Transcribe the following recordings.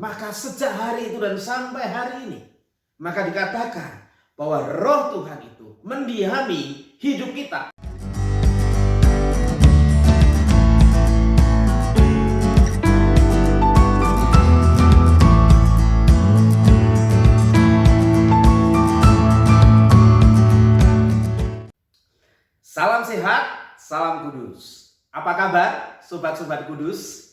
Maka sejak hari itu dan sampai hari ini, maka dikatakan bahwa roh Tuhan itu mendiami hidup kita. Salam sehat, salam kudus. Apa kabar sobat-sobat kudus?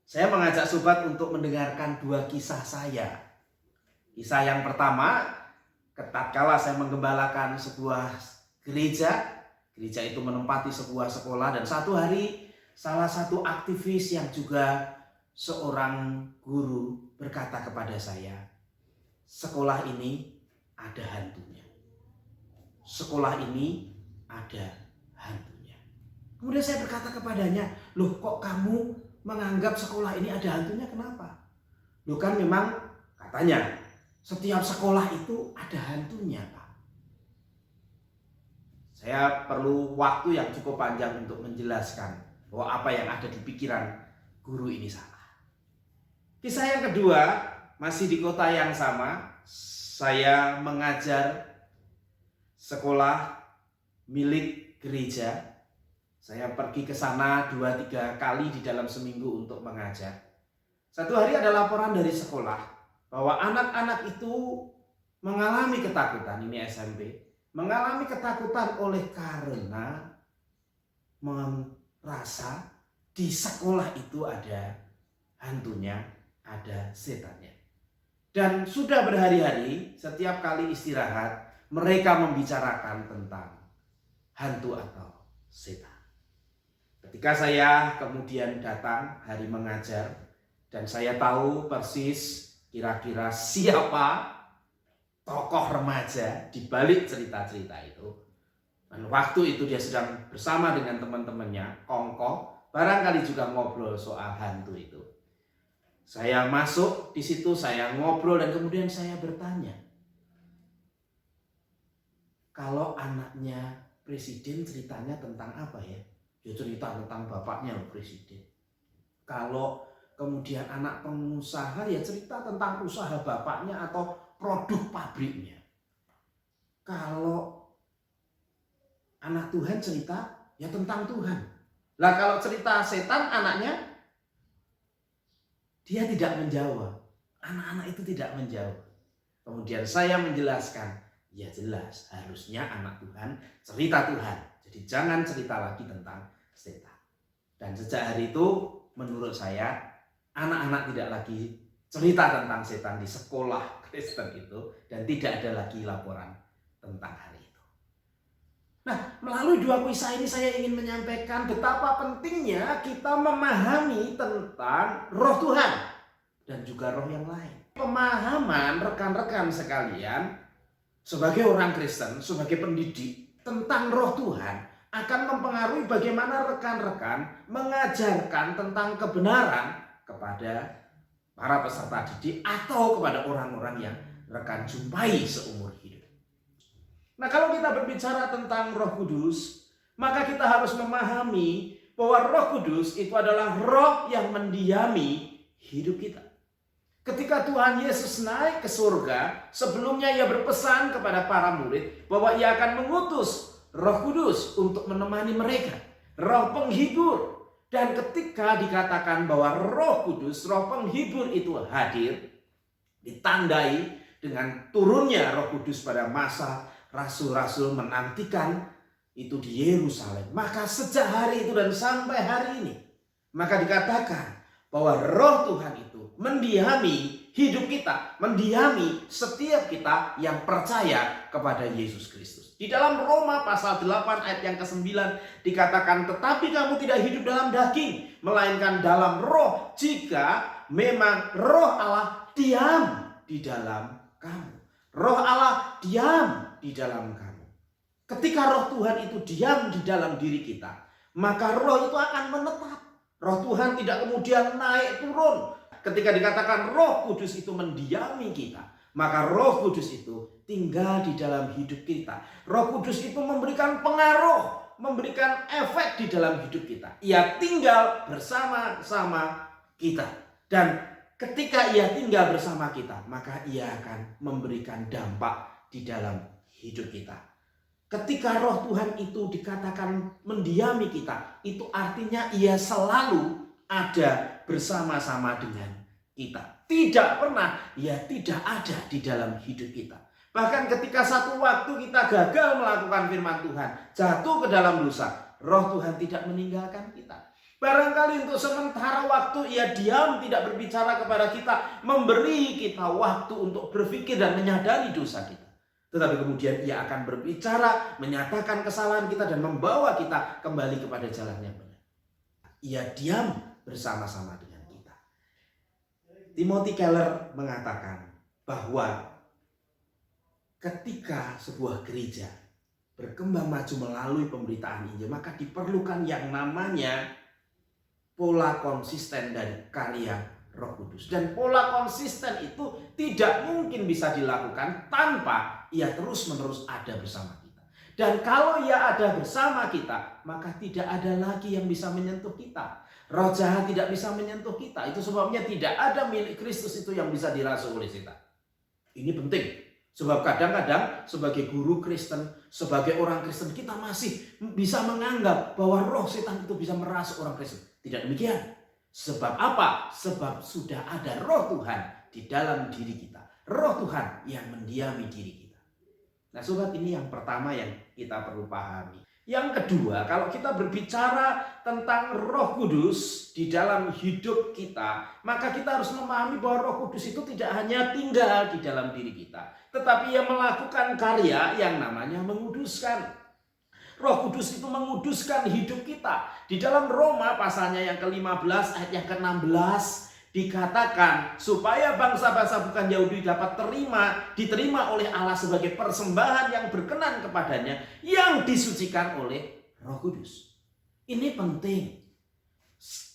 Saya mengajak sobat untuk mendengarkan dua kisah saya. Kisah yang pertama, tatkala saya menggembalakan sebuah gereja. Gereja itu menempati sebuah sekolah, dan satu hari salah satu aktivis yang juga seorang guru berkata kepada saya, sekolah ini ada hantunya. Sekolah ini ada hantunya. Kemudian saya berkata kepadanya, loh kok kamu menganggap sekolah ini ada hantunya, kenapa? Loh kan memang katanya setiap sekolah itu ada hantunya, Pak. Saya perlu waktu yang cukup panjang untuk menjelaskan bahwa apa yang ada di pikiran guru ini salah. Kisah yang kedua masih di kota yang sama. Saya mengajar sekolah milik gereja. Saya pergi ke sana 2-3 kali di dalam seminggu untuk mengajar. Satu hari ada laporan dari sekolah bahwa anak-anak itu mengalami ketakutan, ini SMP, mengalami ketakutan oleh karena merasa di sekolah itu ada hantunya, ada setannya. Dan sudah berhari-hari setiap kali istirahat mereka membicarakan tentang hantu atau setan. Ketika saya kemudian datang hari mengajar dan saya tahu persis kira-kira siapa tokoh remaja di balik cerita-cerita itu. Dan waktu itu dia sedang bersama dengan teman-temannya, kongko, barangkali juga ngobrol soal hantu itu. Saya masuk di situ, saya ngobrol dan kemudian saya bertanya, kalau anaknya presiden ceritanya tentang apa ya? Ya cerita tentang bapaknya presiden. Kalau kemudian anak pengusaha ya cerita tentang usaha bapaknya atau produk pabriknya. Kalau anak Tuhan cerita ya tentang Tuhan. Lah kalau cerita setan anaknya, dia tidak menjawab. Anak-anak itu tidak menjawab. Kemudian saya menjelaskan, ya jelas harusnya anak Tuhan cerita Tuhan. Jadi jangan cerita lagi tentang setan. Dan sejak hari itu menurut saya anak-anak tidak lagi cerita tentang setan di sekolah Kristen itu, dan tidak ada lagi laporan tentang hal itu. Nah, melalui dua kisah ini saya ingin menyampaikan betapa pentingnya kita memahami tentang roh Tuhan dan juga roh yang lain. Pemahaman rekan-rekan sekalian sebagai orang Kristen, sebagai pendidik tentang roh Tuhan akan mempengaruhi bagaimana rekan-rekan mengajarkan tentang kebenaran kepada para peserta didik atau kepada orang-orang yang rekan jumpai seumur hidup. Nah, kalau kita berbicara tentang Roh Kudus, maka kita harus memahami bahwa Roh Kudus itu adalah roh yang mendiami hidup kita. Ketika Tuhan Yesus naik ke surga, sebelumnya ia berpesan kepada para murid bahwa ia akan mengutus Roh Kudus untuk menemani mereka, roh penghibur. Dan ketika dikatakan bahwa Roh Kudus, roh penghibur itu hadir, ditandai dengan turunnya Roh Kudus pada masa rasul-rasul menantikan itu di Yerusalem. Maka sejak hari itu dan sampai hari ini, maka dikatakan bahwa Roh Tuhan itu mendiami hidup kita, mendiami setiap kita yang percaya kepada Yesus Kristus. Di dalam Roma pasal 8 ayat yang ke-9 dikatakan, tetapi kamu tidak hidup dalam daging, melainkan dalam roh, jika memang roh Allah diam di dalam kamu. Roh Allah diam di dalam kamu. Ketika roh Tuhan itu diam di dalam diri kita, maka roh itu akan menetap. Roh Tuhan tidak kemudian naik turun. Ketika dikatakan Roh Kudus itu mendiami kita, maka Roh Kudus itu tinggal di dalam hidup kita. Roh Kudus itu memberikan pengaruh, memberikan efek di dalam hidup kita. Ia tinggal bersama-sama kita. Dan Ketika ia tinggal bersama kita, maka ia akan memberikan dampak di dalam hidup kita. Ketika roh Tuhan itu dikatakan mendiami kita, itu artinya ia selalu ada bersama-sama dengan kita. Tidak pernah ia tidak ada di dalam hidup kita. Bahkan ketika satu waktu kita gagal melakukan firman Tuhan, jatuh ke dalam dosa, roh Tuhan tidak meninggalkan kita. Barangkali untuk sementara waktu ia diam, tidak berbicara kepada kita, memberi kita waktu untuk berpikir dan menyadari dosa kita. Tetapi kemudian ia akan berbicara, menyatakan kesalahan kita dan membawa kita kembali kepada jalan yang benar. Ia diam bersama-sama dengan kita. Timothy Keller mengatakan bahwa ketika sebuah gereja berkembang maju melalui pemberitaan Injil, maka diperlukan yang namanya pola konsisten dari karya Roh Kudus. Dan pola konsisten itu tidak mungkin bisa dilakukan tanpa ia terus-menerus ada bersama kita. Dan kalau ia ada bersama kita, maka tidak ada lagi yang bisa menyentuh kita. Roh jahat tidak bisa menyentuh kita. Itu sebabnya tidak ada milik Kristus itu yang bisa dirasuki oleh setan. Ini penting. Sebab kadang-kadang sebagai guru Kristen, sebagai orang Kristen, kita masih bisa menganggap bahwa roh setan itu bisa merasuk orang Kristen. Tidak demikian. Sebab apa? Sebab sudah ada roh Tuhan di dalam diri kita. Roh Tuhan yang mendiami diri kita. Nah sobat, ini yang pertama yang kita perlu pahami. Yang kedua, kalau kita berbicara tentang Roh Kudus di dalam hidup kita, maka kita harus memahami bahwa Roh Kudus itu tidak hanya tinggal di dalam diri kita, tetapi ia melakukan karya yang namanya menguduskan. Roh Kudus itu menguduskan hidup kita. Di dalam Roma pasalnya yang ke-15 ayat yang ke-16 dikatakan supaya bangsa-bangsa bukan Yahudi dapat diterima oleh Allah sebagai persembahan yang berkenan kepadanya, yang disucikan oleh Roh Kudus. Ini penting.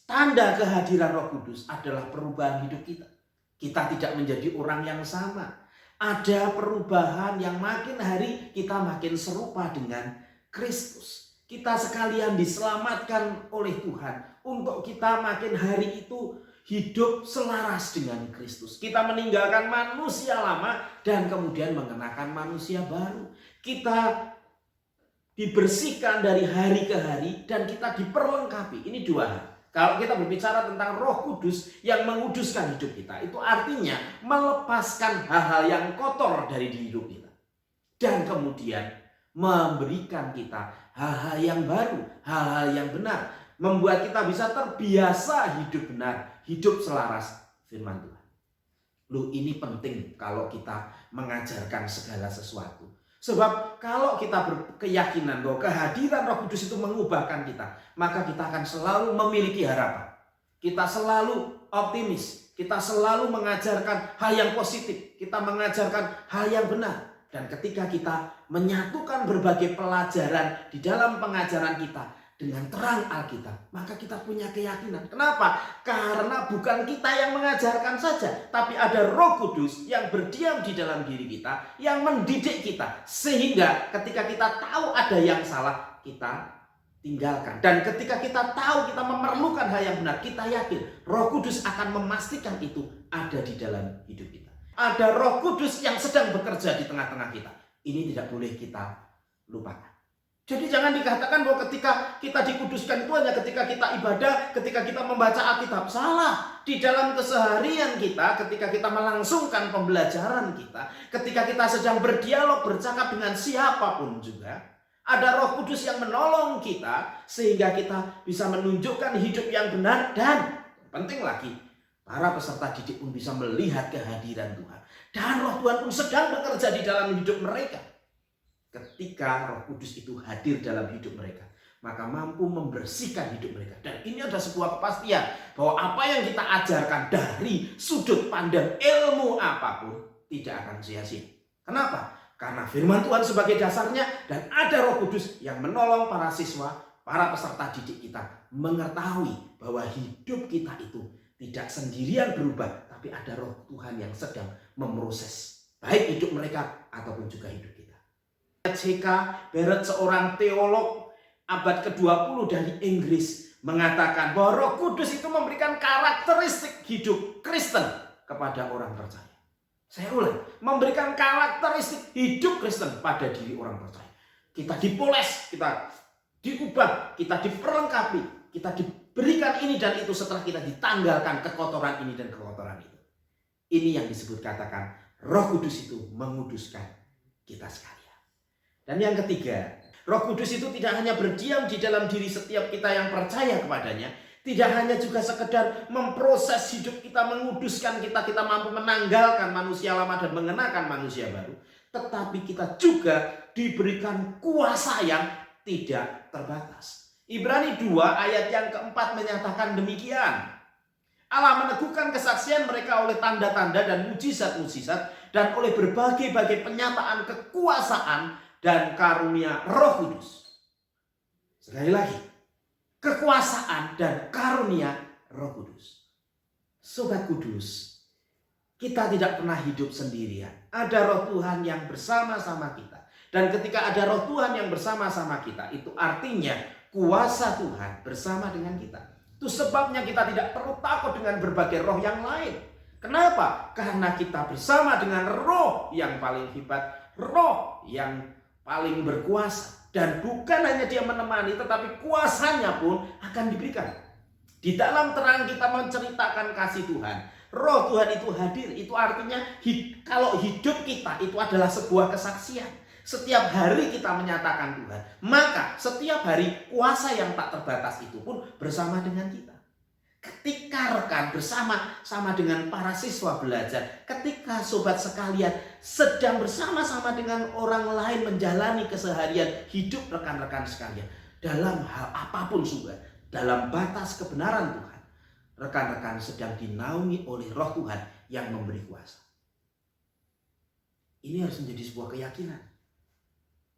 Tanda kehadiran Roh Kudus adalah perubahan hidup kita. Kita tidak menjadi orang yang sama. Ada perubahan yang makin hari kita makin serupa dengan Kristus. Kita sekalian diselamatkan oleh Tuhan untuk kita makin hari itu hidup selaras dengan Kristus. Kita meninggalkan manusia lama dan kemudian mengenakan manusia baru. Kita dibersihkan dari hari ke hari dan kita diperlengkapi. Ini dua hal. Kalau kita berbicara tentang Roh Kudus yang menguduskan hidup kita, itu artinya melepaskan hal-hal yang kotor dari hidup kita. Dan kemudian memberikan kita hal-hal yang baru, hal-hal yang benar. Membuat kita bisa terbiasa hidup benar, hidup selaras firman Tuhan. Loh, ini penting kalau kita mengajarkan segala sesuatu. Sebab kalau kita berkeyakinan bahwa kehadiran Roh Kudus itu mengubahkan kita, maka kita akan selalu memiliki harapan. Kita selalu optimis, kita selalu mengajarkan hal yang positif, kita mengajarkan hal yang benar. Dan ketika kita menyatukan berbagai pelajaran di dalam pengajaran kita dengan terang Alkitab, maka kita punya keyakinan. Kenapa? Karena bukan kita yang mengajarkan saja, tapi ada Roh Kudus yang berdiam di dalam diri kita, yang mendidik kita. Sehingga ketika kita tahu ada yang salah, kita tinggalkan. Dan ketika kita tahu kita memerlukan hal yang benar, kita yakin Roh Kudus akan memastikan itu ada di dalam hidup kita. Ada Roh Kudus yang sedang bekerja di tengah-tengah kita. Ini tidak boleh kita lupakan. Jadi jangan dikatakan bahwa ketika kita dikuduskan itu hanya ketika kita ibadah, ketika kita membaca Alkitab. Salah. Di dalam keseharian kita, ketika kita melangsungkan pembelajaran kita, ketika kita sedang berdialog, bercakap dengan siapapun juga, ada Roh Kudus yang menolong kita sehingga kita bisa menunjukkan hidup yang benar. Dan penting lagi, para peserta didik pun bisa melihat kehadiran Tuhan. Dan Roh Tuhan pun sedang bekerja di dalam hidup mereka. Ketika Roh Kudus itu hadir dalam hidup mereka, maka mampu membersihkan hidup mereka. Dan ini ada sebuah kepastian bahwa apa yang kita ajarkan dari sudut pandang ilmu apapun tidak akan sia-sia. Kenapa? Karena firman Tuhan sebagai dasarnya dan ada Roh Kudus yang menolong para siswa, para peserta didik kita mengetahui bahwa hidup kita itu tidak sendirian berubah, tapi ada Roh Tuhan yang sedang memproses baik hidup mereka ataupun juga hidup kita. H.K. Barrett, seorang teolog abad ke-20 dari Inggris, mengatakan bahwa Roh Kudus itu memberikan karakteristik hidup Kristen kepada orang percaya. Saya ulang, memberikan karakteristik hidup Kristen pada diri orang percaya. Kita dipoles, kita diubah, kita diperlengkapi, kita diberikan ini dan itu setelah kita ditanggalkan kekotoran ini dan kekotoran itu. Ini yang disebut katakan Roh Kudus itu menguduskan kita sekalian. Dan yang ketiga, Roh Kudus itu tidak hanya berdiam di dalam diri setiap kita yang percaya kepadanya, tidak hanya juga sekedar memproses hidup kita, menguduskan kita, kita mampu menanggalkan manusia lama dan mengenakan manusia baru, tetapi kita juga diberikan kuasa yang tidak terbatas. Ibrani 2 ayat yang keempat menyatakan demikian. Allah meneguhkan kesaksian mereka oleh tanda-tanda dan mujizat-mujizat dan oleh berbagai-bagai penyataan kekuasaan dan karunia Roh Kudus. Sekali lagi, kekuasaan dan karunia Roh Kudus. Sobat Kudus, kita tidak pernah hidup sendirian. Ada Roh Tuhan yang bersama-sama kita. Dan ketika ada Roh Tuhan yang bersama-sama kita, itu artinya kuasa Tuhan bersama dengan kita. Itu sebabnya kita tidak perlu takut dengan berbagai roh yang lain. Kenapa? Karena kita bersama dengan roh yang paling hebat, roh yang paling berkuasa. Dan bukan hanya dia menemani, tetapi kuasanya pun akan diberikan. Di dalam terang kita menceritakan kasih Tuhan. Roh Tuhan itu hadir. Itu artinya kalau hidup kita itu adalah sebuah kesaksian. Setiap hari kita menyatakan Tuhan. Maka setiap hari kuasa yang tak terbatas itu pun bersama dengan kita. Ketika rekan bersama dengan para siswa belajar, ketika sobat sekalian sedang bersama-sama dengan orang lain menjalani keseharian hidup rekan-rekan sekalian, dalam hal apapun juga, dalam batas kebenaran Tuhan, rekan-rekan sedang dinaungi oleh Roh Tuhan yang memberi kuasa. Ini harus menjadi sebuah keyakinan.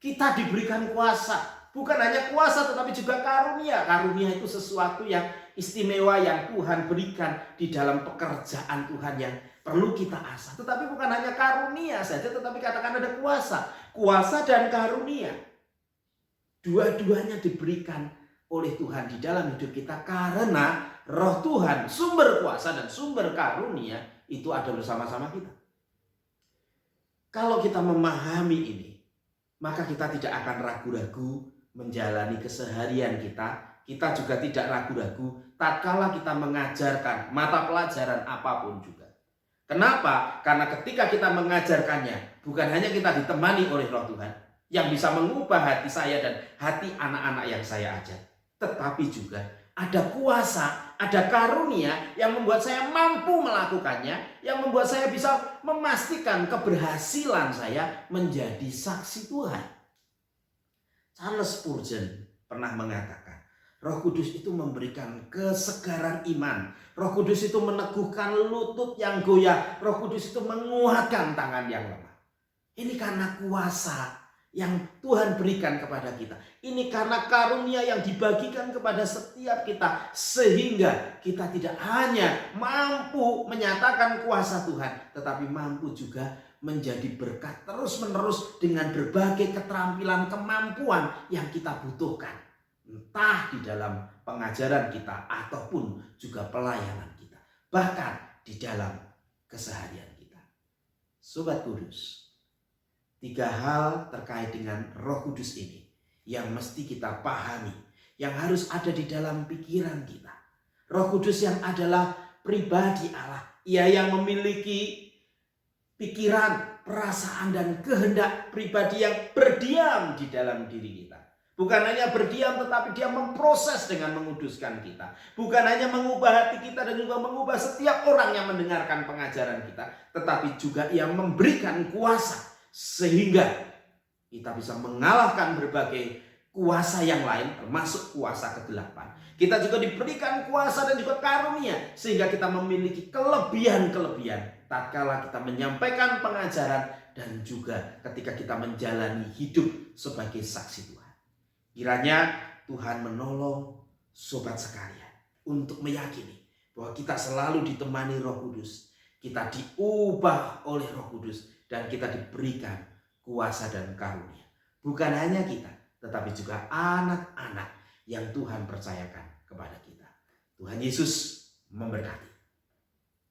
Kita diberikan kuasa. Bukan hanya kuasa tetapi juga karunia. Karunia itu sesuatu yang istimewa yang Tuhan berikan di dalam pekerjaan Tuhan yang perlu kita asah. Tetapi bukan hanya karunia saja, tetapi katakan ada kuasa. Kuasa dan karunia. Dua-duanya diberikan oleh Tuhan di dalam hidup kita karena Roh Tuhan, sumber kuasa dan sumber karunia itu ada bersama-sama kita. Kalau kita memahami ini, maka kita tidak akan ragu-ragu menjalani keseharian kita. Kita juga tidak ragu-ragu tatkala kita mengajarkan mata pelajaran apapun juga. Kenapa? Karena ketika kita mengajarkannya, bukan hanya kita ditemani oleh Roh Tuhan yang bisa mengubah hati saya dan hati anak-anak yang saya ajar, tetapi juga ada kuasa, ada karunia yang membuat saya mampu melakukannya, yang membuat saya bisa memastikan keberhasilan saya menjadi saksi Tuhan. Charles Spurgeon pernah mengatakan, Roh Kudus itu memberikan kesegaran iman. Roh Kudus itu meneguhkan lutut yang goyah. Roh Kudus itu menguatkan tangan yang lemah. Ini karena kuasa yang Tuhan berikan kepada kita. Ini karena karunia yang dibagikan kepada setiap kita. Sehingga kita tidak hanya mampu menyatakan kuasa Tuhan, tetapi mampu juga menjadi berkat terus-menerus dengan berbagai keterampilan, kemampuan yang kita butuhkan. Entah di dalam pengajaran kita ataupun juga pelayanan kita. Bahkan di dalam keseharian kita. Sobat Kudus, 3 hal terkait dengan Roh Kudus ini yang mesti kita pahami, yang harus ada di dalam pikiran kita. Roh Kudus yang adalah pribadi Allah, Ia yang memiliki pikiran, perasaan dan kehendak pribadi yang berdiam di dalam diri kita. Bukan hanya berdiam tetapi Dia memproses dengan menguduskan kita. Bukan hanya mengubah hati kita dan juga mengubah setiap orang yang mendengarkan pengajaran kita, tetapi juga Ia memberikan kuasa sehingga kita bisa mengalahkan berbagai kuasa yang lain, termasuk kuasa kegelapan. Kita juga diberikan kuasa dan juga karunia sehingga kita memiliki kelebihan-kelebihan tatkala kita menyampaikan pengajaran dan juga ketika kita menjalani hidup sebagai saksi Tuhan. Kiranya Tuhan menolong sobat sekalian untuk meyakini bahwa kita selalu ditemani Roh Kudus. Kita diubah oleh Roh Kudus dan kita diberikan kuasa dan karunia. Bukan hanya kita, tetapi juga anak-anak yang Tuhan percayakan kepada kita. Tuhan Yesus memberkati.